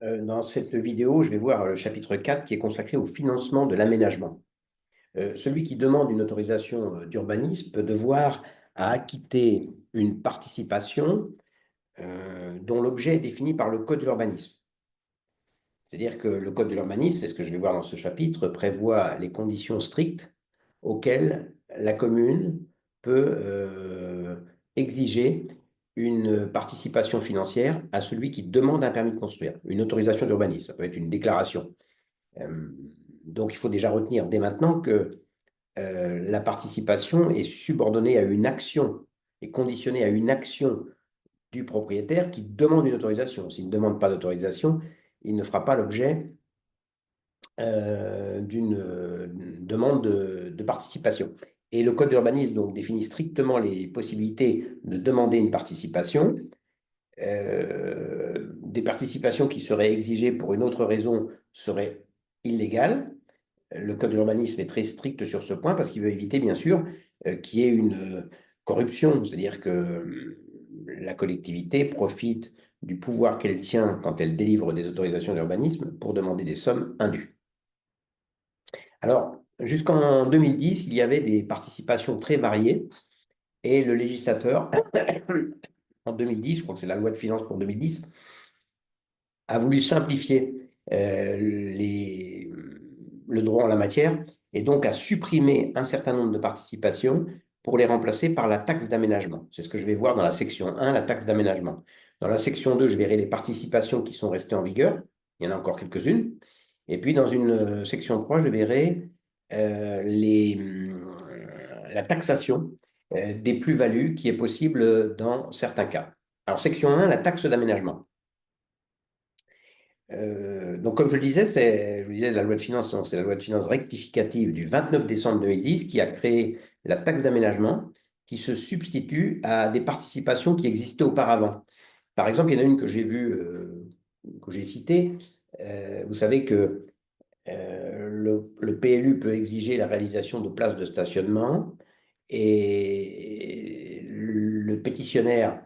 Dans cette vidéo, je vais voir le chapitre 4 qui est consacré au financement de l'aménagement. Celui qui demande une autorisation d'urbanisme peut devoir à acquitter une participation dont l'objet est défini par le Code de l'urbanisme. C'est-à-dire que le Code de l'urbanisme, c'est ce que je vais voir dans ce chapitre, prévoit les conditions strictes auxquelles la commune peut exiger une participation financière à celui qui demande un permis de construire, une autorisation d'urbanisme. Ça peut être une déclaration. Euh, donc, il faut déjà retenir dès maintenant que la participation est subordonnée à une action, est conditionnée à une action du propriétaire qui demande une autorisation. S'il ne demande pas d'autorisation, il ne fera pas l'objet d'une demande de participation. Et le Code de l'urbanisme donc définit strictement les possibilités de demander une participation. Des participations qui seraient exigées pour une autre raison seraient illégales. Le Code de l'urbanisme est très strict sur ce point parce qu'il veut éviter, bien sûr, qu'il y ait une corruption, c'est-à-dire que la collectivité profite du pouvoir qu'elle tient quand elle délivre des autorisations d'urbanisme pour demander des sommes indues. Alors, jusqu'en 2010, il y avait des participations très variées et le législateur, en 2010, je crois que c'est la loi de finances pour 2010, a voulu simplifier le droit en la matière et donc a supprimé un certain nombre de participations pour les remplacer par la taxe d'aménagement. C'est ce que je vais voir dans la section 1, la taxe d'aménagement. Dans la section 2, je verrai les participations qui sont restées en vigueur. Il y en a encore quelques-unes. Et puis dans une section 3, je verrai la taxation des plus-values qui est possible dans certains cas. Alors, section 1, la taxe d'aménagement. Donc, comme je le disais, la loi de finances, c'est la loi de finances rectificative du 29 décembre 2010 qui a créé la taxe d'aménagement qui se substitue à des participations qui existaient auparavant. Par exemple, il y en a une que j'ai vue, que j'ai citée. Vous savez que le PLU peut exiger la réalisation de places de stationnement et le pétitionnaire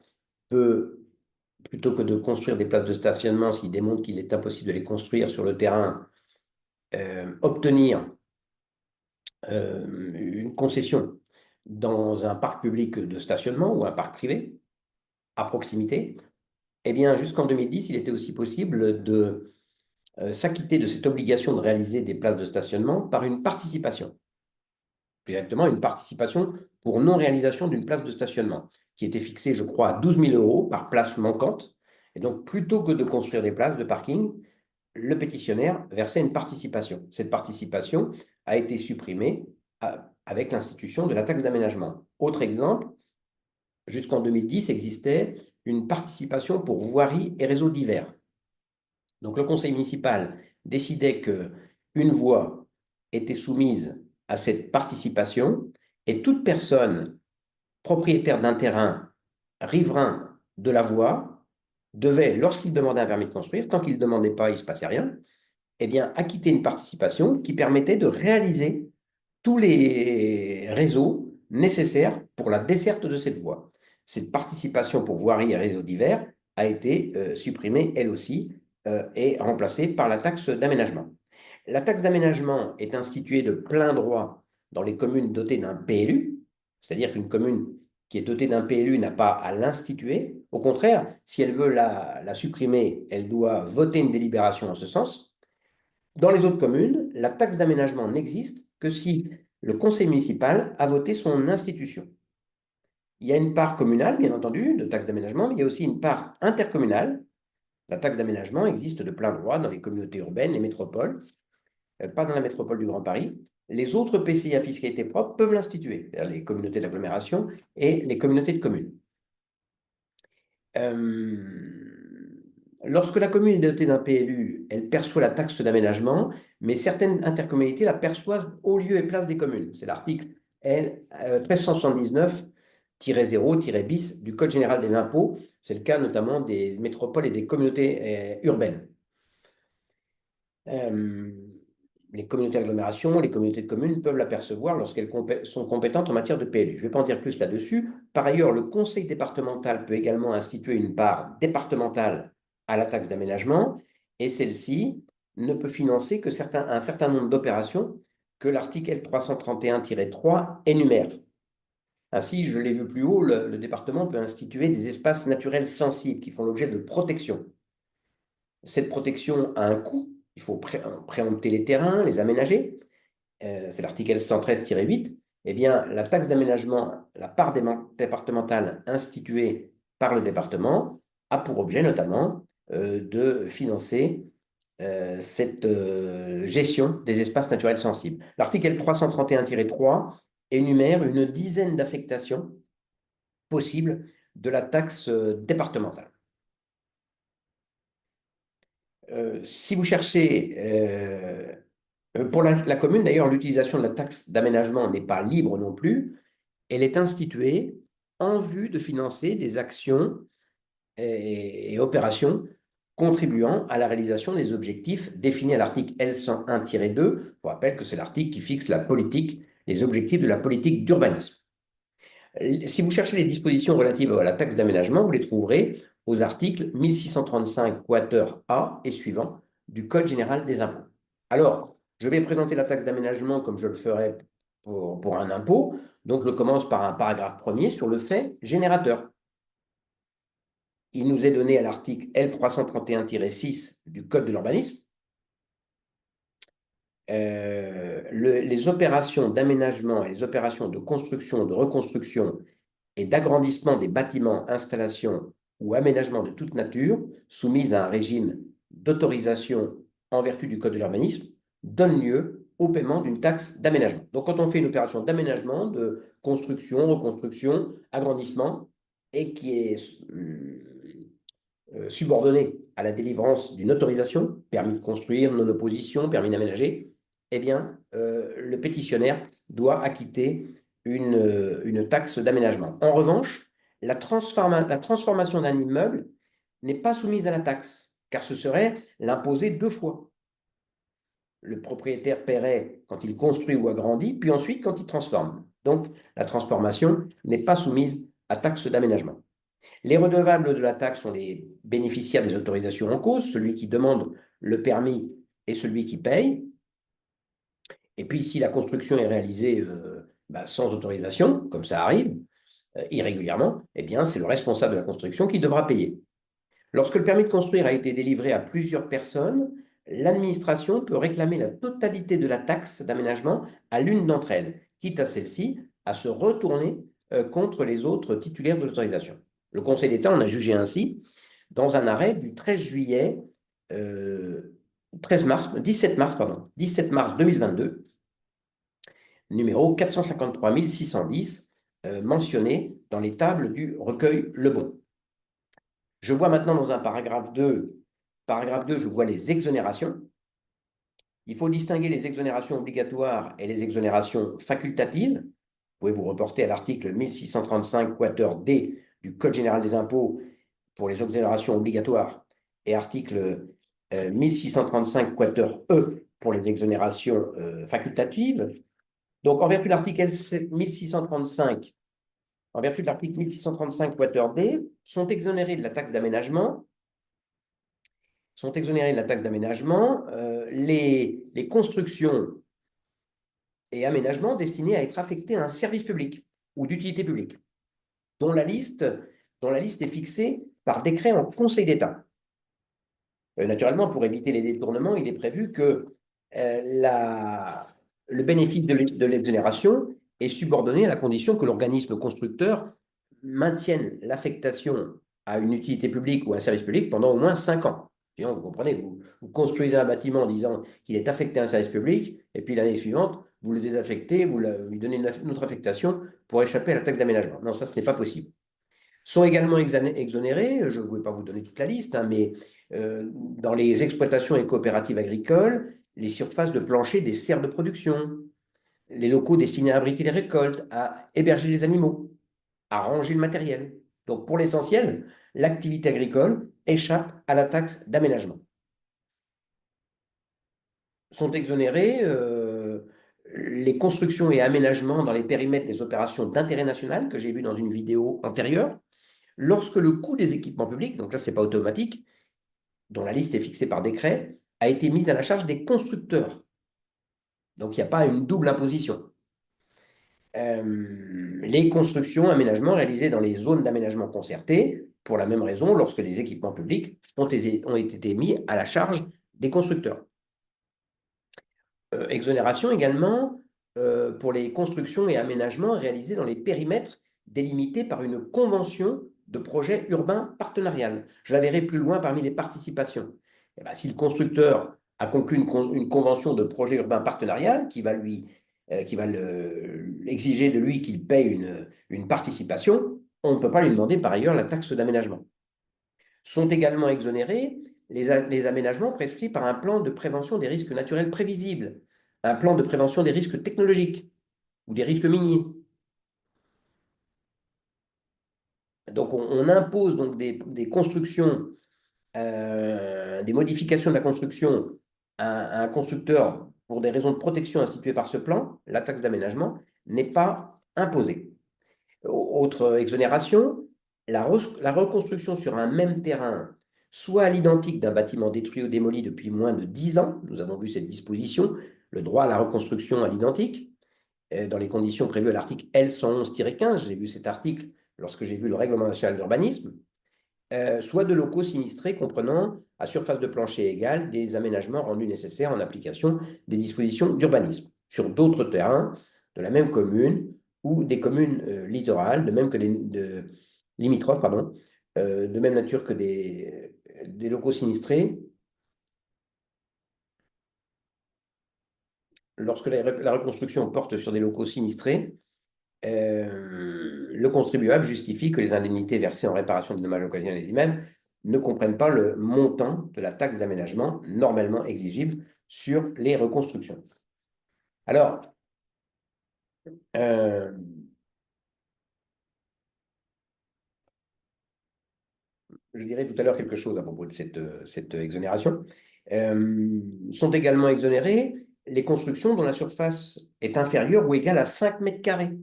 peut, plutôt que de construire des places de stationnement, s'il démontre qu'il est impossible de les construire sur le terrain, obtenir une concession dans un parc public de stationnement ou un parc privé à proximité. Eh bien, jusqu'en 2010, il était aussi possible de s'acquitter de cette obligation de réaliser des places de stationnement par une participation. Plus exactement, une participation pour non-réalisation d'une place de stationnement, qui était fixée, je crois, à 12 000 euros par place manquante. Et donc, plutôt que de construire des places de parking, le pétitionnaire versait une participation. Cette participation a été supprimée avec l'institution de la taxe d'aménagement. Autre exemple, jusqu'en 2010 existait une participation pour voirie et réseaux divers. Donc le conseil municipal décidait qu'une voie était soumise à cette participation et toute personne propriétaire d'un terrain riverain de la voie devait, lorsqu'il demandait un permis de construire, tant qu'il ne demandait pas, il ne se passait rien, eh bien, acquitter une participation qui permettait de réaliser tous les réseaux nécessaires pour la desserte de cette voie. Cette participation pour voirie et réseaux divers a été supprimée, elle aussi, et remplacée par la taxe d'aménagement. La taxe d'aménagement est instituée de plein droit dans les communes dotées d'un PLU, c'est-à-dire qu'une commune qui est dotée d'un PLU n'a pas à l'instituer. Au contraire, si elle veut la supprimer, elle doit voter une délibération en ce sens. Dans les autres communes, la taxe d'aménagement n'existe que si le conseil municipal a voté son institution. Il y a une part communale, bien entendu, de taxe d'aménagement, mais il y a aussi une part intercommunale. La taxe d'aménagement existe de plein droit dans les communautés urbaines, les métropoles, pas dans la métropole du Grand Paris. Les autres PCI à fiscalité propre peuvent l'instituer, c'est-à-dire les communautés d'agglomération et les communautés de communes. Lorsque la commune est dotée d'un PLU, elle perçoit la taxe d'aménagement, mais certaines intercommunalités la perçoivent au lieu et place des communes. C'est l'article L 1379-0-bis du Code général des impôts. C'est le cas notamment des métropoles et des communautés urbaines. Les communautés d'agglomération, les communautés de communes peuvent l'apercevoir lorsqu'elles sont compétentes en matière de PLU. Je ne vais pas en dire plus là-dessus. Par ailleurs, le conseil départemental peut également instituer une part départementale à la taxe d'aménagement et celle-ci ne peut financer que un certain nombre d'opérations que l'article L331-3 énumère. Ainsi, je l'ai vu plus haut, le département peut instituer des espaces naturels sensibles qui font l'objet de protection. Cette protection a un coût, il faut préempter les terrains, les aménager, c'est l'article L113-8, eh bien, la taxe d'aménagement, la part départementale instituée par le département a pour objet notamment de financer cette gestion des espaces naturels sensibles. L'article L331-3 énumère une dizaine d'affectations possibles de la taxe départementale. Si vous cherchez, pour la commune d'ailleurs, l'utilisation de la taxe d'aménagement n'est pas libre non plus, elle est instituée en vue de financer des actions et opérations contribuant à la réalisation des objectifs définis à l'article L101-2. Je vous rappelle que c'est l'article qui fixe la politique, les objectifs de la politique d'urbanisme. Si vous cherchez les dispositions relatives à la taxe d'aménagement, vous les trouverez aux articles 1635 quater A et suivants du Code général des impôts. Alors, je vais présenter la taxe d'aménagement comme je le ferai pour un impôt. Donc, je commence par un paragraphe premier sur le fait générateur. Il nous est donné à l'article L331-6 du Code de l'urbanisme les opérations d'aménagement et les opérations de construction, de reconstruction et d'agrandissement des bâtiments, installations ou aménagements de toute nature soumises à un régime d'autorisation en vertu du Code de l'urbanisme donnent lieu au paiement d'une taxe d'aménagement. Donc, quand on fait une opération d'aménagement, de construction, reconstruction, agrandissement, et qui est subordonnée à la délivrance d'une autorisation, permis de construire, non-opposition, permis d'aménager, eh bien, le pétitionnaire doit acquitter une taxe d'aménagement. En revanche, la transformation d'un immeuble n'est pas soumise à la taxe, car ce serait l'imposer deux fois. Le propriétaire paierait quand il construit ou agrandit, puis ensuite quand il transforme. Donc, la transformation n'est pas soumise à taxe d'aménagement. Les redevables de la taxe sont les bénéficiaires des autorisations en cause, celui qui demande le permis et celui qui paye. Et puis, si la construction est réalisée sans autorisation, comme ça arrive irrégulièrement, eh bien, c'est le responsable de la construction qui devra payer. Lorsque le permis de construire a été délivré à plusieurs personnes, l'administration peut réclamer la totalité de la taxe d'aménagement à l'une d'entre elles, quitte à celle-ci à se retourner contre les autres titulaires de l'autorisation. Le Conseil d'État en a jugé ainsi dans un arrêt du 13 juillet, 17 mars 2022, numéro 453 610, mentionné dans les tables du recueil Lebon. Je vois maintenant dans un paragraphe 2, je vois les exonérations. Il faut distinguer les exonérations obligatoires et les exonérations facultatives. Vous pouvez vous reporter à l'article 1635 quater D du Code général des impôts pour les exonérations obligatoires et article 1635 quater E pour les exonérations facultatives. Donc, en vertu de l'article 1635, quater D, sont exonérés de la taxe d'aménagement les constructions et aménagements destinés à être affectés à un service public ou d'utilité publique, dont la liste est fixée par décret en Conseil d'État. Naturellement, pour éviter les détournements, il est prévu que le bénéfice de l'exonération est subordonné à la condition que l'organisme constructeur maintienne l'affectation à une utilité publique ou à un service public pendant au moins 5 ans. Sinon, vous comprenez, vous construisez un bâtiment en disant qu'il est affecté à un service public, et puis l'année suivante, vous le désaffectez, vous lui donnez une autre affectation pour échapper à la taxe d'aménagement. Non, ça, ce n'est pas possible. Sont également exonérés, je ne vais pas vous donner toute la liste, mais dans les exploitations et coopératives agricoles, les surfaces de plancher des serres de production, les locaux destinés à abriter les récoltes, à héberger les animaux, à ranger le matériel. Donc, pour l'essentiel, l'activité agricole échappe à la taxe d'aménagement. Sont exonérés les constructions et aménagements dans les périmètres des opérations d'intérêt national que j'ai vu dans une vidéo antérieure, lorsque le coût des équipements publics, donc là, ce n'est pas automatique, dont la liste est fixée par décret, a été mise à la charge des constructeurs. Donc, il n'y a pas une double imposition. Les constructions, aménagements réalisés dans les zones d'aménagement concerté, pour la même raison, lorsque les équipements publics ont été mis à la charge des constructeurs. Exonération également pour les constructions et aménagements réalisés dans les périmètres délimités par une convention de projet urbain partenarial. Je la verrai plus loin parmi les participations. Eh ben, si le constructeur a conclu une convention de projet urbain partenarial qui va exiger de lui qu'il paye une participation, on ne peut pas lui demander par ailleurs la taxe d'aménagement. Sont également exonérés les aménagements prescrits par un plan de prévention des risques naturels prévisibles, un plan de prévention des risques technologiques ou des risques miniers. Donc, on impose donc des constructions, des modifications de la construction à un constructeur pour des raisons de protection instituées par ce plan. La taxe d'aménagement n'est pas imposée. Autre exonération, la reconstruction sur un même terrain, soit à l'identique d'un bâtiment détruit ou démoli depuis moins de 10 ans, nous avons vu cette disposition, le droit à la reconstruction à l'identique, dans les conditions prévues à l'article L111-15, j'ai vu cet article lorsque j'ai vu le règlement national d'urbanisme, soit de locaux sinistrés comprenant à surface de plancher égale des aménagements rendus nécessaires en application des dispositions d'urbanisme sur d'autres terrains de la même commune ou des communes littorales, de même que limitrophes, pardon, de même nature que des locaux sinistrés. Lorsque la reconstruction porte sur des locaux sinistrés, le contribuable justifie que les indemnités versées en réparation des dommages occasionnels des immeubles ne comprennent pas le montant de la taxe d'aménagement normalement exigible sur les reconstructions. Alors, je dirais tout à l'heure quelque chose à propos de cette exonération. Sont également exonérées les constructions dont la surface est inférieure ou égale à 5 mètres carrés.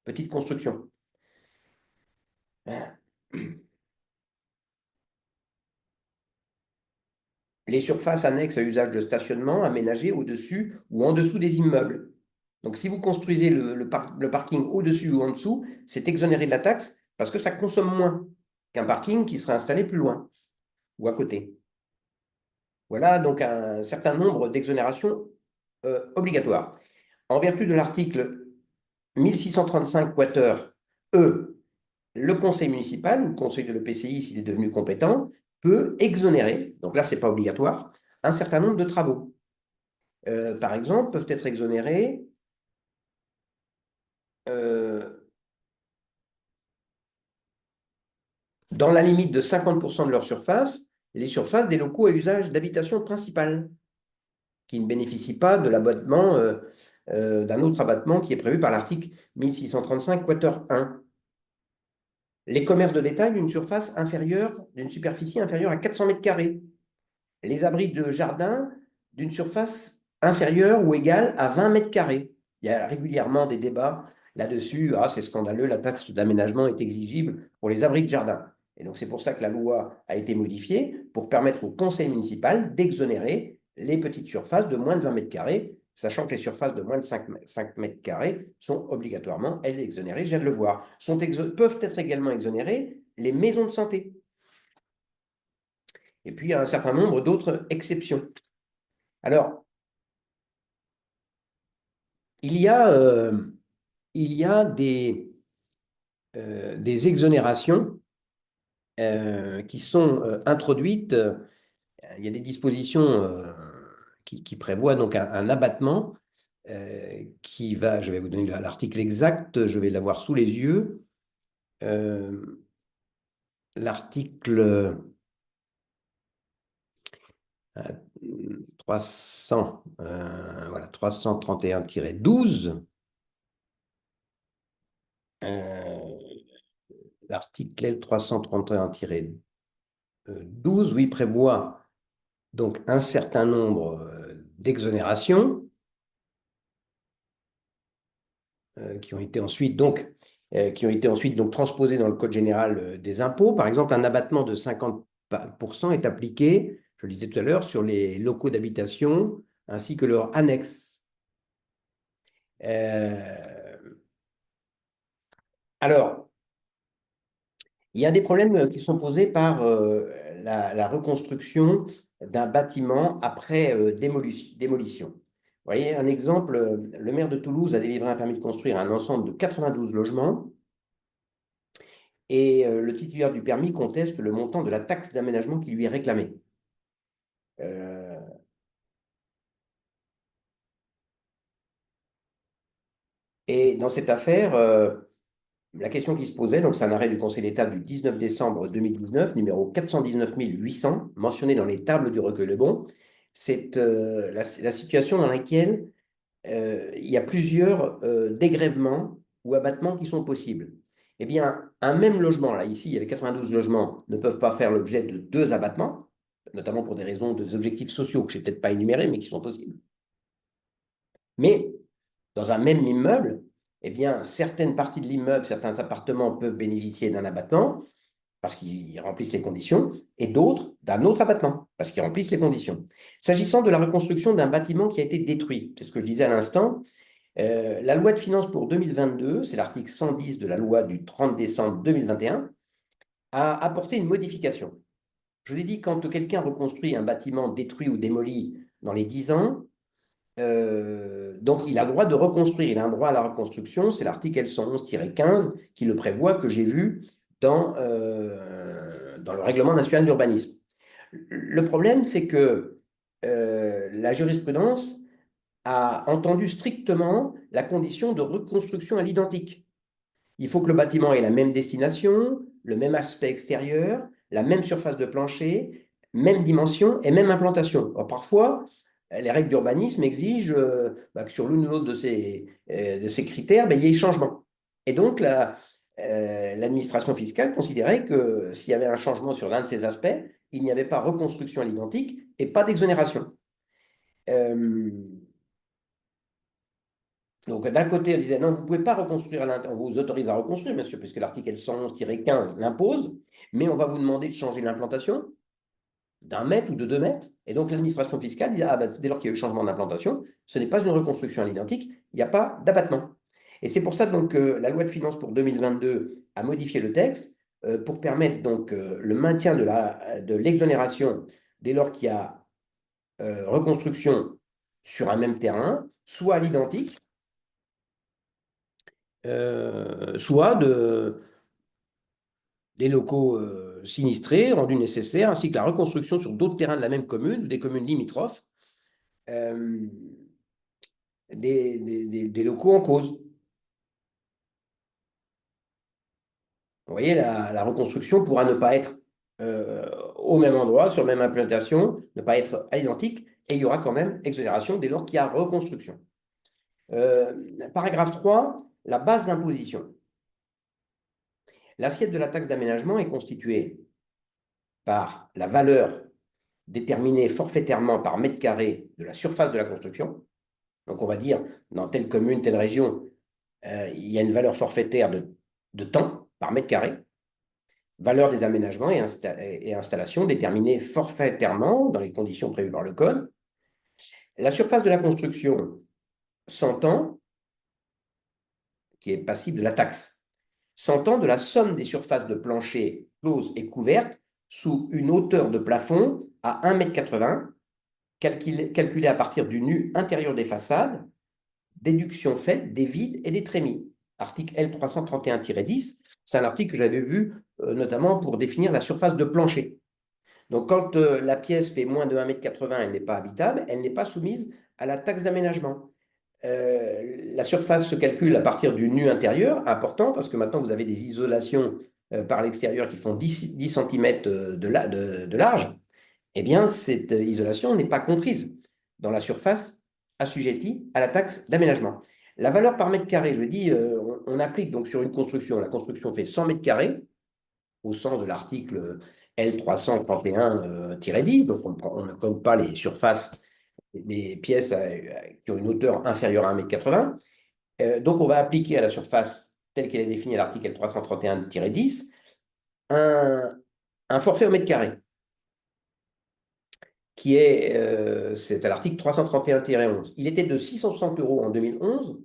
Petite construction. Les surfaces annexes à usage de stationnement aménagées au-dessus ou en dessous des immeubles. Donc, si vous construisez le parking au-dessus ou en dessous, c'est exonéré de la taxe parce que ça consomme moins qu'un parking qui serait installé plus loin ou à côté. Voilà donc un certain nombre d'exonérations obligatoires. En vertu de l'article 1635 quater E, le conseil municipal ou le conseil de l'EPCI, s'il est devenu compétent, peut exonérer, donc là, ce n'est pas obligatoire, un certain nombre de travaux. Par exemple, peuvent être exonérés dans la limite de 50% de leur surface, les surfaces des locaux à usage d'habitation principale, qui ne bénéficient pas de l'abattement, d'un autre abattement qui est prévu par l'article 1635 quater 1. Les commerces de détail d'une superficie inférieure à 400 mètres carrés. Les abris de jardin d'une surface inférieure ou égale à 20 mètres carrés. Il y a régulièrement des débats là-dessus. Ah, c'est scandaleux, la taxe d'aménagement est exigible pour les abris de jardin. Et donc, c'est pour ça que la loi a été modifiée pour permettre au conseil municipal d'exonérer les petites surfaces de moins de 20 mètres carrés, sachant que les surfaces de moins de 5 mètres carrés sont obligatoirement, elles, exonérées, je viens de le voir. Peuvent être également exonérées les maisons de santé. Et puis, il y a un certain nombre d'autres exceptions. Alors, il y a des exonérations qui sont introduites. Il y a des dispositions qui prévoient donc un abattement qui va, je vais vous donner l'article exact, je vais l'avoir sous les yeux. L'article 331-12. L'article L331-12, oui, prévoit donc un certain nombre d'exonérations qui ont été ensuite donc transposées dans le Code général des impôts. Par exemple, un abattement de 50 est appliqué, je le disais tout à l'heure, sur les locaux d'habitation ainsi que leurs annexes. Alors, il y a des problèmes qui sont posés par la reconstruction d'un bâtiment après démolition. Vous voyez, un exemple, le maire de Toulouse a délivré un permis de construire un ensemble de 92 logements et le titulaire du permis conteste le montant de la taxe d'aménagement qui lui est réclamée. Et dans cette affaire, la question qui se posait, donc c'est un arrêt du Conseil d'État du 19 décembre 2019, numéro 419 800, mentionné dans les tables du recueil Lebon, c'est la situation dans laquelle il y a plusieurs dégrèvements ou abattements qui sont possibles. Eh bien, un même logement, là, ici, il y avait 92 logements, ne peuvent pas faire l'objet de 2 abattements, notamment pour des raisons, des objectifs sociaux que je n'ai peut-être pas énumérés, mais qui sont possibles. Mais dans un même immeuble, eh bien, certaines parties de l'immeuble, certains appartements peuvent bénéficier d'un abattement parce qu'ils remplissent les conditions, et d'autres d'un autre abattement parce qu'ils remplissent les conditions. S'agissant de la reconstruction d'un bâtiment qui a été détruit, c'est ce que je disais à l'instant, la loi de finances pour 2022, c'est l'article 110 de la loi du 30 décembre 2021, a apporté une modification. Je vous ai dit, quand quelqu'un reconstruit un bâtiment détruit ou démoli dans les 10 ans, donc il a le droit de reconstruire, il a un droit à la reconstruction, c'est l'article L111-15 qui le prévoit, que j'ai vu dans le règlement national d'urbanisme. Le problème, c'est que la jurisprudence a entendu strictement la condition de reconstruction à l'identique. Il faut que le bâtiment ait la même destination, le même aspect extérieur, la même surface de plancher, même dimension et même implantation. Alors, parfois, les règles d'urbanisme exigent que sur l'une ou l'autre de ces critères, il y ait changement. Et donc, l'administration fiscale considérait que s'il y avait un changement sur l'un de ces aspects, il n'y avait pas reconstruction à l'identique et pas d'exonération. Donc, d'un côté, on disait, non, vous ne pouvez pas reconstruire, on vous autorise à reconstruire, bien sûr, puisque l'article 111-15 l'impose, mais on va vous demander de changer l'implantation d'un mètre ou de 2 mètres. Et donc, l'administration fiscale dit, dès lors qu'il y a eu changement d'implantation, ce n'est pas une reconstruction à l'identique, il n'y a pas d'abattement. Et c'est pour ça donc, que la loi de finances pour 2022 a modifié le texte pour permettre donc le maintien de l'exonération dès lors qu'il y a reconstruction sur un même terrain, soit à l'identique, soit des locaux sinistrés, rendus nécessaires, ainsi que la reconstruction sur d'autres terrains de la même commune ou des communes limitrophes, des locaux en cause. Vous voyez, la reconstruction pourra ne pas être au même endroit, sur la même implantation, ne pas être identique, et il y aura quand même exonération dès lors qu'il y a reconstruction. Paragraphe 3, la base d'imposition. L'assiette de la taxe d'aménagement est constituée par la valeur déterminée forfaitairement par mètre carré de la surface de la construction. Donc, on va dire, dans telle commune, telle région, il y a une valeur forfaitaire de temps par mètre carré. Valeur des aménagements et installations déterminée forfaitairement dans les conditions prévues par le code. La surface de la construction s'entend, qui est passible de la taxe, s'entend de la somme des surfaces de plancher closes et couvertes sous une hauteur de plafond à 1,80 m, calculée à partir du nu intérieur des façades, déduction faite des vides et des trémies. Article L331-10, c'est un article que j'avais vu notamment pour définir la surface de plancher. Donc, quand la pièce fait moins de 1,80 m, elle n'est pas habitable, elle n'est pas soumise à la taxe d'aménagement. La surface se calcule à partir du nu intérieur, important, parce que maintenant, vous avez des isolations par l'extérieur qui font 10 cm de large. Eh bien, cette isolation n'est pas comprise dans la surface assujettie à la taxe d'aménagement. La valeur par mètre carré, je dis, on applique donc sur une construction, la construction fait 100 mètres carrés, au sens de l'article L331-10, donc on ne compte pas les surfaces des pièces qui ont une hauteur inférieure à 1,80 m. Donc, on va appliquer à la surface telle qu'elle est définie à l'article L331-10 un forfait au mètre carré. c'est à l'article 331-11. Il était de 660 euros en 2011.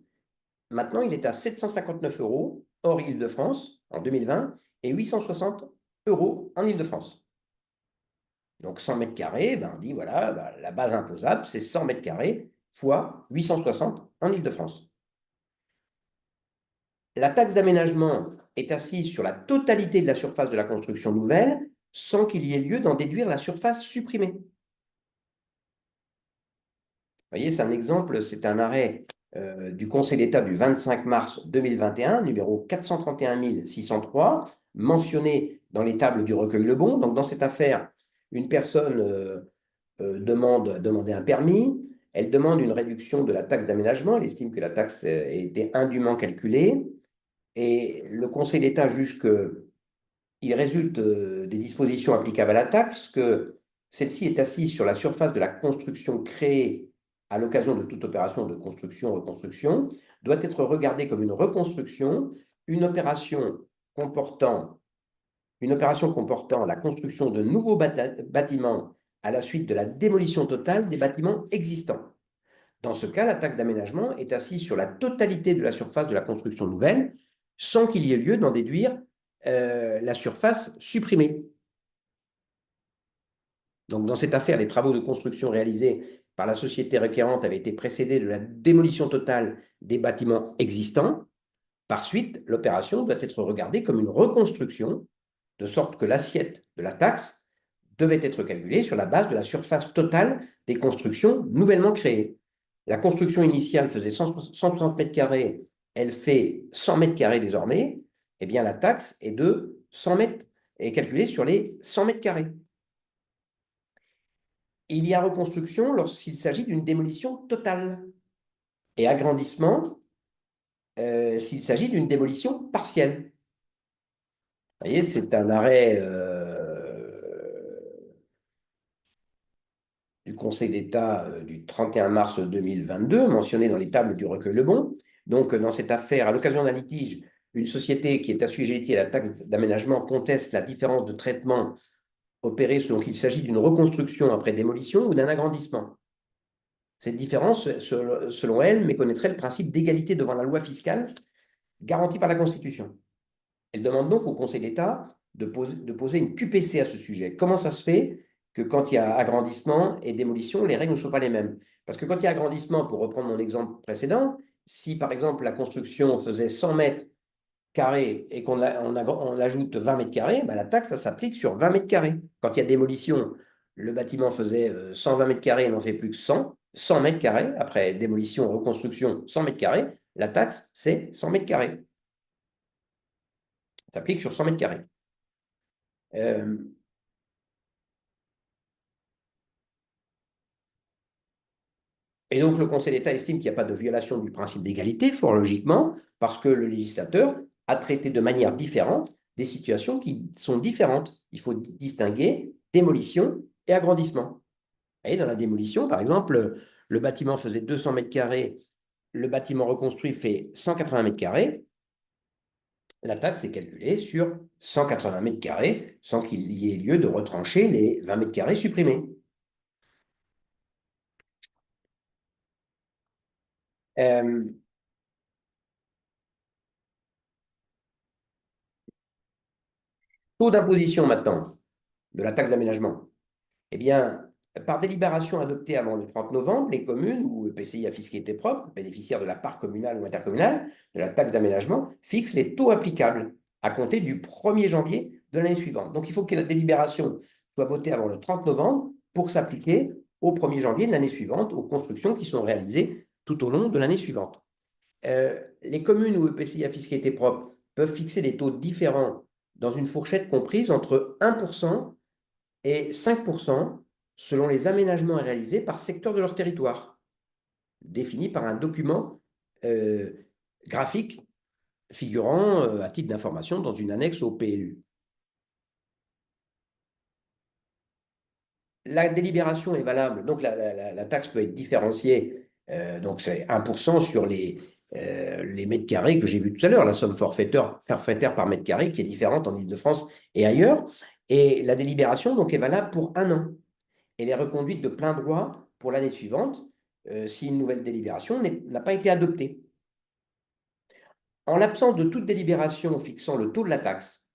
Maintenant, il est à 759 euros hors Île-de-France en 2020 et 860 euros en Île-de-France. Donc 100 mètres carrés, ben, on dit voilà, ben, la base imposable, c'est 100 mètres carrés fois 860 en Île-de-France. La taxe d'aménagement est assise sur la totalité de la surface de la construction nouvelle sans qu'il y ait lieu d'en déduire la surface supprimée. Vous voyez, c'est un exemple, c'est un arrêt du Conseil d'État du 25 mars 2021, numéro 431 603, mentionné dans les tables du recueil Lebon. Donc, dans cette affaire, une personne demandait un permis, elle demande une réduction de la taxe d'aménagement, elle estime que la taxe a été indûment calculée, et le Conseil d'État juge qu'il résulte des dispositions applicables à la taxe que celle-ci est assise sur la surface de la construction créée à l'occasion de toute opération de construction, reconstruction, doit être regardée comme une reconstruction, une opération comportant, la construction de nouveaux bâtiments à la suite de la démolition totale des bâtiments existants. Dans ce cas, la taxe d'aménagement est assise sur la totalité de la surface de la construction nouvelle, sans qu'il y ait lieu d'en déduire la surface supprimée. Donc, dans cette affaire, les travaux de construction réalisés par la société requérante avaient été précédés de la démolition totale des bâtiments existants. Par suite, l'opération doit être regardée comme une reconstruction, de sorte que l'assiette de la taxe devait être calculée sur la base de la surface totale des constructions nouvellement créées. La construction initiale faisait 160 mètres carrés, elle fait 100 mètres carrés désormais, eh bien la taxe est de 100 mètres, est calculée sur les 100 mètres carrés. Il y a reconstruction lorsqu'il s'agit d'une démolition totale et agrandissement s'il s'agit d'une démolition partielle. Vous voyez, c'est un arrêt du Conseil d'État du 31 mars 2022, mentionné dans les tables du recueil Lebon. Donc, dans cette affaire, à l'occasion d'un litige, une société qui est assujettie à la taxe d'aménagement conteste la différence de traitement opérée selon qu'il s'agit d'une reconstruction après démolition ou d'un agrandissement. Cette différence, selon elle, méconnaîtrait le principe d'égalité devant la loi fiscale garanti par la Constitution. Elle demande donc au Conseil d'État de poser une QPC à ce sujet. Comment ça se fait que quand il y a agrandissement et démolition, les règles ne sont pas les mêmes? Parce que quand il y a agrandissement, pour reprendre mon exemple précédent, si par exemple la construction faisait 100 mètres carrés et qu'on ajoute 20 mètres carrés, ben, la taxe, ça s'applique sur 20 mètres carrés. Quand il y a démolition, le bâtiment faisait 120 mètres carrés, il n'en fait plus que 100 mètres carrés. Après démolition, reconstruction, 100 mètres carrés, la taxe, c'est 100 mètres carrés. Ça s'applique sur 100 mètres carrés. Et donc, le Conseil d'État estime qu'il n'y a pas de violation du principe d'égalité, fort logiquement, parce que le législateur a traité de manière différente des situations qui sont différentes. Il faut distinguer démolition et agrandissement. Et dans la démolition, par exemple, le bâtiment faisait 200 mètres carrés, le bâtiment reconstruit fait 180 mètres carrés, la taxe est calculée sur 180 mètres carrés sans qu'il y ait lieu de retrancher les 20 mètres carrés supprimés. Taux d'imposition maintenant de la taxe d'aménagement. Eh bien, par délibération adoptée avant le 30 novembre, les communes ou EPCI à fiscalité propre, bénéficiaires de la part communale ou intercommunale de la taxe d'aménagement, fixent les taux applicables à compter du 1er janvier de l'année suivante. Donc, il faut que la délibération soit votée avant le 30 novembre pour s'appliquer au 1er janvier de l'année suivante aux constructions qui sont réalisées tout au long de l'année suivante. Les communes ou EPCI à fiscalité propre peuvent fixer des taux différents dans une fourchette comprise entre 1% et 5% selon les aménagements réalisés par secteur de leur territoire, définis par un document graphique figurant à titre d'information dans une annexe au PLU. La délibération est valable, donc la taxe peut être différenciée, donc c'est 1% sur les mètres carrés que j'ai vus tout à l'heure, la somme forfaitaire par mètre carré qui est différente en Île-de-France et ailleurs. Et la délibération donc, est valable pour 1 an. elle est reconduite de plein droit pour l'année suivante si une nouvelle délibération n'a pas été adoptée. En l'absence de toute délibération fixant le taux de la taxe,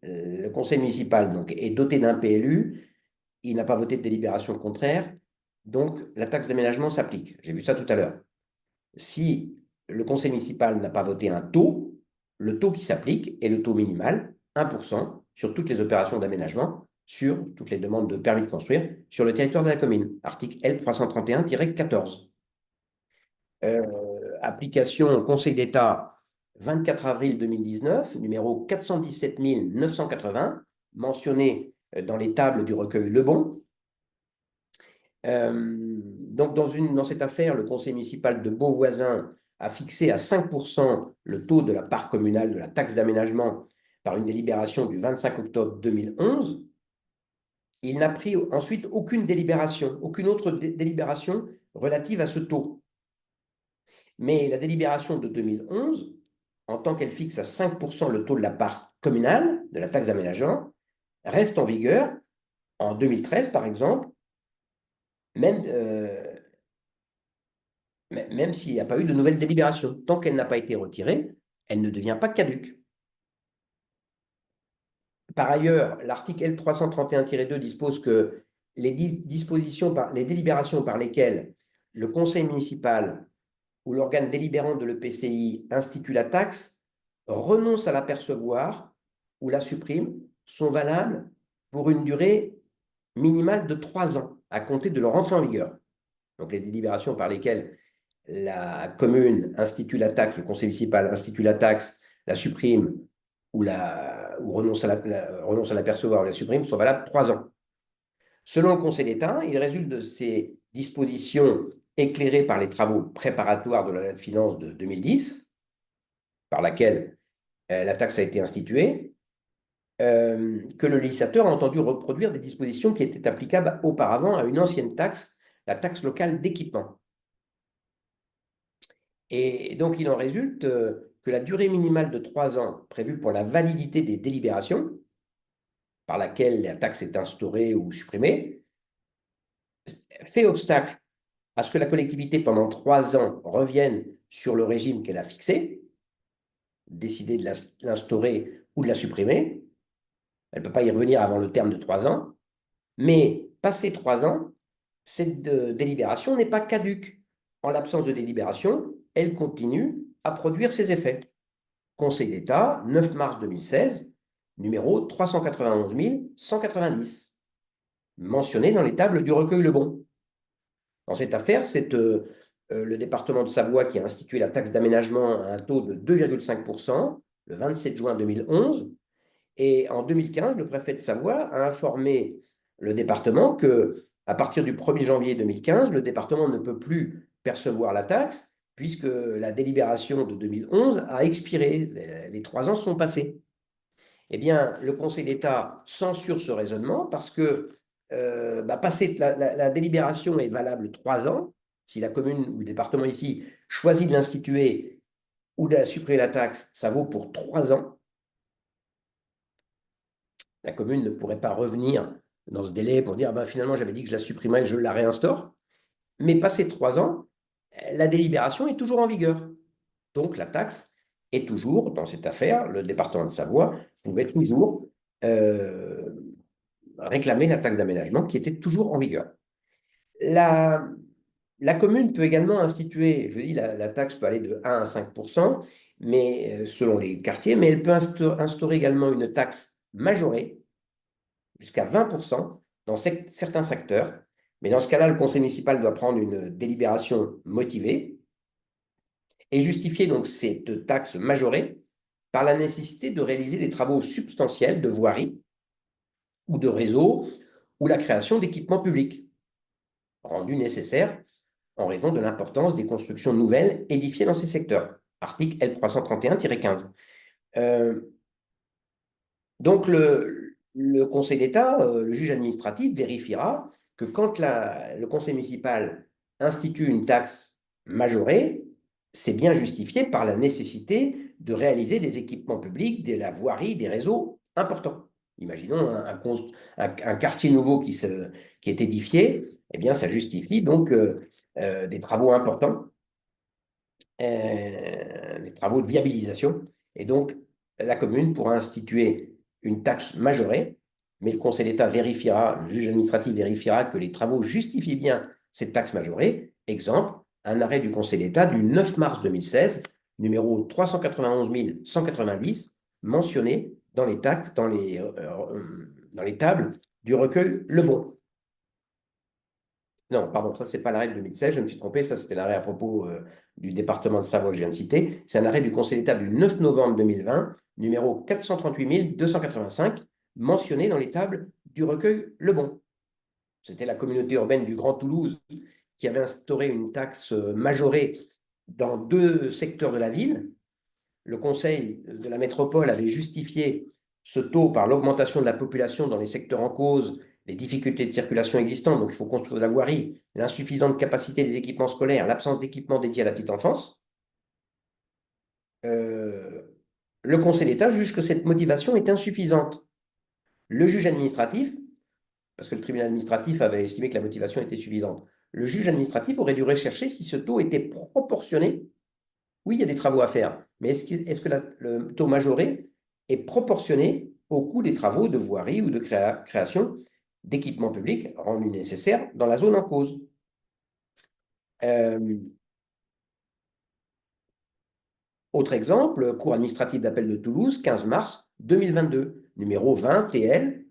le conseil municipal donc, est doté d'un PLU, il n'a pas voté de délibération contraire, donc la taxe d'aménagement s'applique. J'ai vu ça tout à l'heure. Si le conseil municipal n'a pas voté un taux, le taux qui s'applique est le taux minimal, 1%, sur toutes les opérations d'aménagement, sur toutes les demandes de permis de construire, sur le territoire de la commune. Article L331-14. Application au Conseil d'État 24 avril 2019, numéro 417 980, mentionné dans les tables du recueil Lebon. Donc, dans cette affaire, le conseil municipal de Beauvoisin a fixé à 5% le taux de la part communale de la taxe d'aménagement par une délibération du 25 octobre 2011. Il n'a pris ensuite aucune délibération, aucune autre délibération relative à ce taux. Mais la délibération de 2011, en tant qu'elle fixe à 5% le taux de la part communale de la taxe d'aménagement, reste en vigueur en 2013, par exemple, même s'il n'y a pas eu de nouvelle délibération. Tant qu'elle n'a pas été retirée, elle ne devient pas caduque. Par ailleurs, l'article L331-2 dispose que les délibérations par lesquelles le conseil municipal ou l'organe délibérant de l'EPCI institue la taxe renonce à la percevoir ou la supprime sont valables pour une durée minimale de 3 ans à compter de leur entrée en vigueur. Donc les délibérations par lesquelles la commune institue la taxe, le conseil municipal institue la taxe, la supprime ou renonce à la percevoir ou la supprime sont valables 3 ans. Selon le Conseil d'État, il résulte de ces dispositions éclairées par les travaux préparatoires de la loi de finances de 2010, par laquelle la taxe a été instituée, que le législateur a entendu reproduire des dispositions qui étaient applicables auparavant à une ancienne taxe, la taxe locale d'équipement. Et donc, il en résulte que la durée minimale de 3 ans prévue pour la validité des délibérations, par laquelle la taxe est instaurée ou supprimée, fait obstacle à ce que la collectivité, pendant 3 ans, revienne sur le régime qu'elle a fixé, décider de l'instaurer ou de la supprimer. Elle ne peut pas y revenir avant le terme de 3 ans. Mais, passé 3 ans, cette délibération n'est pas caduque. En l'absence de délibération, elle continue à produire ses effets. Conseil d'État, 9 mars 2016, numéro 391 190, mentionné dans les tables du recueil Lebon. Dans cette affaire, c'est le département de Savoie qui a institué la taxe d'aménagement à un taux de 2,5% le 27 juin 2011. Et en 2015, le préfet de Savoie a informé le département que, à partir du 1er janvier 2015, le département ne peut plus percevoir la taxe puisque la délibération de 2011 a expiré, les 3 ans sont passés. Eh bien, le Conseil d'État censure ce raisonnement parce que la délibération est valable 3 ans. Si la commune ou le département ici choisit de l'instituer ou de supprimer la taxe, ça vaut pour 3 ans. La commune ne pourrait pas revenir dans ce délai pour dire finalement j'avais dit que je la supprimerais, je la réinstaure. Mais passé 3 ans, la délibération est toujours en vigueur. Donc la taxe est toujours, dans cette affaire, le département de Savoie pouvait toujours réclamer la taxe d'aménagement qui était toujours en vigueur. La commune peut également instituer, je dis, la taxe peut aller de 1 à 5%, mais selon les quartiers, mais elle peut instaurer également une taxe majorée jusqu'à 20% dans certains secteurs. Mais dans ce cas-là, le conseil municipal doit prendre une délibération motivée et justifier donc cette taxe majorée par la nécessité de réaliser des travaux substantiels de voirie ou de réseau ou la création d'équipements publics rendus nécessaires en raison de l'importance des constructions nouvelles édifiées dans ces secteurs. Article L331-15. Donc, le Conseil d'État, le juge administratif, vérifiera que quand le conseil municipal institue une taxe majorée, c'est bien justifié par la nécessité de réaliser des équipements publics, de la voirie, des réseaux importants. Imaginons un quartier nouveau qui est édifié, eh bien, ça justifie donc des travaux importants, des travaux de viabilisation. Et donc, la commune pourra instituer une taxe majorée, mais le Conseil d'État vérifiera, le juge administratif vérifiera que les travaux justifient bien cette taxe majorée. Exemple, un arrêt du Conseil d'État du 9 mars 2016, numéro 391 190, mentionné dans les taxes, dans les tables du recueil Lebon. Non, pardon, ça, ce n'est pas l'arrêt de 2016, je me suis trompé, ça, c'était l'arrêt à propos du département de Savoie que je viens de citer. C'est un arrêt du Conseil d'État du 9 novembre 2020, numéro 438 285, mentionné dans les tables du recueil Lebon. C'était la communauté urbaine du Grand Toulouse qui avait instauré une taxe majorée dans 2 secteurs de la ville. Le Conseil de la métropole avait justifié ce taux par l'augmentation de la population dans les secteurs en cause, les difficultés de circulation existantes, donc il faut construire de la voirie, l'insuffisante capacité des équipements scolaires, l'absence d'équipements dédiés à la petite enfance. Le Conseil d'État juge que cette motivation est insuffisante. Le juge administratif, parce que le tribunal administratif avait estimé que la motivation était suffisante, le juge administratif aurait dû rechercher si ce taux était proportionné. Oui, il y a des travaux à faire, mais est-ce que le taux majoré est proportionné au coût des travaux de voirie ou de création d'équipements publics rendus nécessaires dans la zone en cause? Autre exemple, Cour administrative d'appel de Toulouse, 15 mars 2022, numéro 20 TL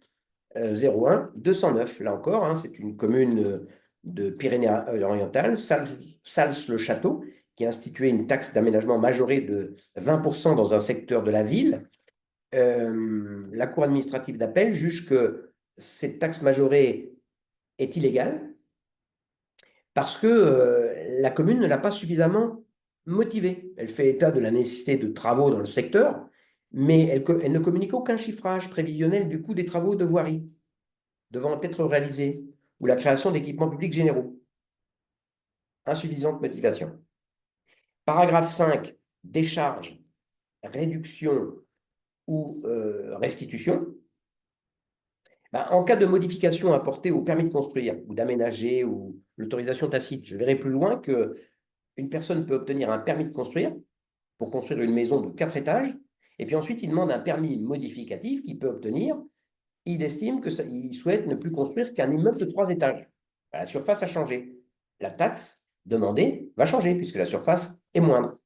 01 209. Là encore, hein, c'est une commune de Pyrénées-Orientales, Sals-le-Château, qui a institué une taxe d'aménagement majorée de 20% dans un secteur de la ville. La Cour administrative d'appel juge que cette taxe majorée est illégale parce que la commune ne l'a pas suffisamment motivée. Elle fait état de la nécessité de travaux dans le secteur, mais elle ne communique aucun chiffrage prévisionnel du coût des travaux de voirie devant être réalisés ou la création d'équipements publics généraux. Insuffisante motivation. Paragraphe 5, décharge, réduction ou restitution. En cas de modification apportée au permis de construire ou d'aménager ou l'autorisation tacite, je verrai plus loin qu'une personne peut obtenir un permis de construire pour construire une maison de 4 étages, et puis ensuite il demande un permis modificatif qu'il peut obtenir. Il estime qu'il souhaite ne plus construire qu'un immeuble de 3 étages. La surface a changé. La taxe demandée va changer puisque la surface est moindre.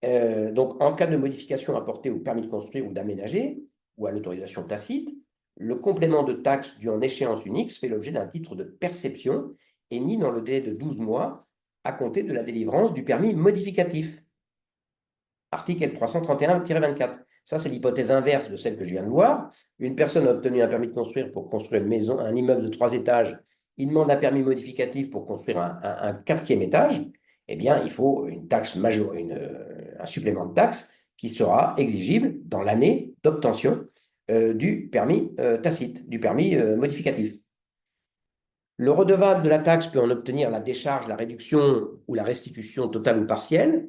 Donc, en cas de modification apportée au permis de construire ou d'aménager ou à l'autorisation tacite, le complément de taxe dû en échéance unique fait l'objet d'un titre de perception émis dans le délai de 12 mois à compter de la délivrance du permis modificatif. Article L331-24. Ça, c'est l'hypothèse inverse de celle que je viens de voir. Une personne a obtenu un permis de construire pour construire une maison, un immeuble de 3 étages. Il demande un permis modificatif pour construire un 4e étage. Eh bien, il faut une taxe majeure, un supplément de taxe qui sera exigible dans l'année d'obtention du permis tacite, du permis modificatif. Le redevable de la taxe peut en obtenir la décharge, la réduction ou la restitution totale ou partielle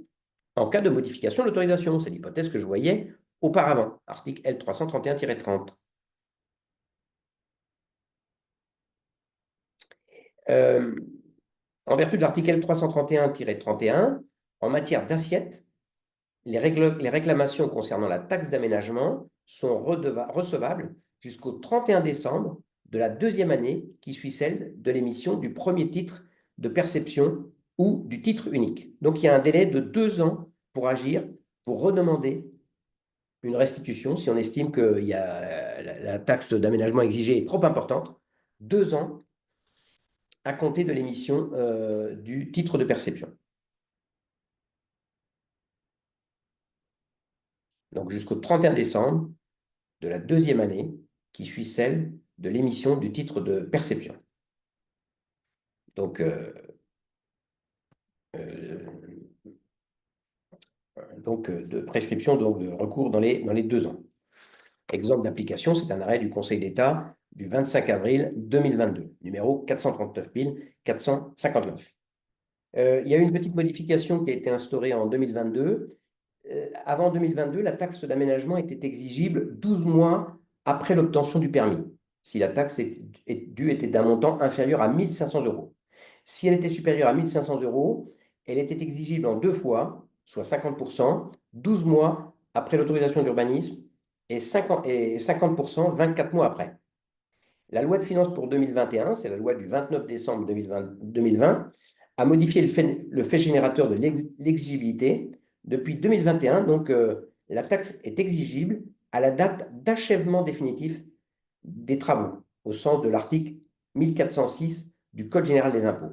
en cas de modification de l'autorisation. C'est l'hypothèse que je voyais auparavant, article L331-30. En vertu de l'article L331-31, en matière d'assiette, les réclamations concernant la taxe d'aménagement sont recevables jusqu'au 31 décembre de la 2e année qui suit celle de l'émission du premier titre de perception ou du titre unique. Donc, il y a un délai de 2 ans pour agir, pour redemander une restitution si on estime que la taxe d'aménagement exigée est trop importante. 2 ans à compter de l'émission du titre de perception. Donc jusqu'au 31 décembre de la 2e année qui suit celle de l'émission du titre de perception. Donc, de prescription, donc de recours dans les 2 ans. Exemple d'application, c'est un arrêt du Conseil d'État du 25 avril 2022, numéro 439 459. Il y a eu une petite modification qui a été instaurée en 2022. Avant 2022, la taxe d'aménagement était exigible 12 mois après l'obtention du permis, si la taxe due était d'un montant inférieur à 1 500 euros. Si elle était supérieure à 1 500 euros, elle était exigible en 2 fois, soit 50%, 12 mois après l'autorisation d'urbanisme et 50%, 24 mois après. La loi de finances pour 2021, c'est la loi du 29 décembre 2020, a modifié le fait générateur de l'exigibilité. Depuis 2021, donc, la taxe est exigible à la date d'achèvement définitif des travaux, au sens de l'article 1406 du Code général des impôts.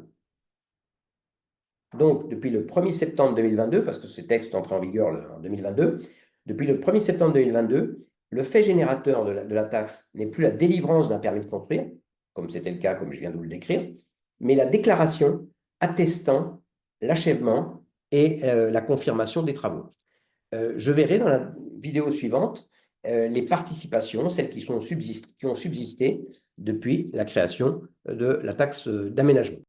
Donc, depuis le 1er septembre 2022, parce que ce texte est entré en vigueur en 2022, depuis le 1er septembre 2022, le fait générateur de la taxe n'est plus la délivrance d'un permis de construire, comme c'était le cas, comme je viens de vous le décrire, mais la déclaration attestant l'achèvement et la confirmation des travaux. Je verrai dans la vidéo suivante les participations, celles qui ont subsisté depuis la création de la taxe d'aménagement.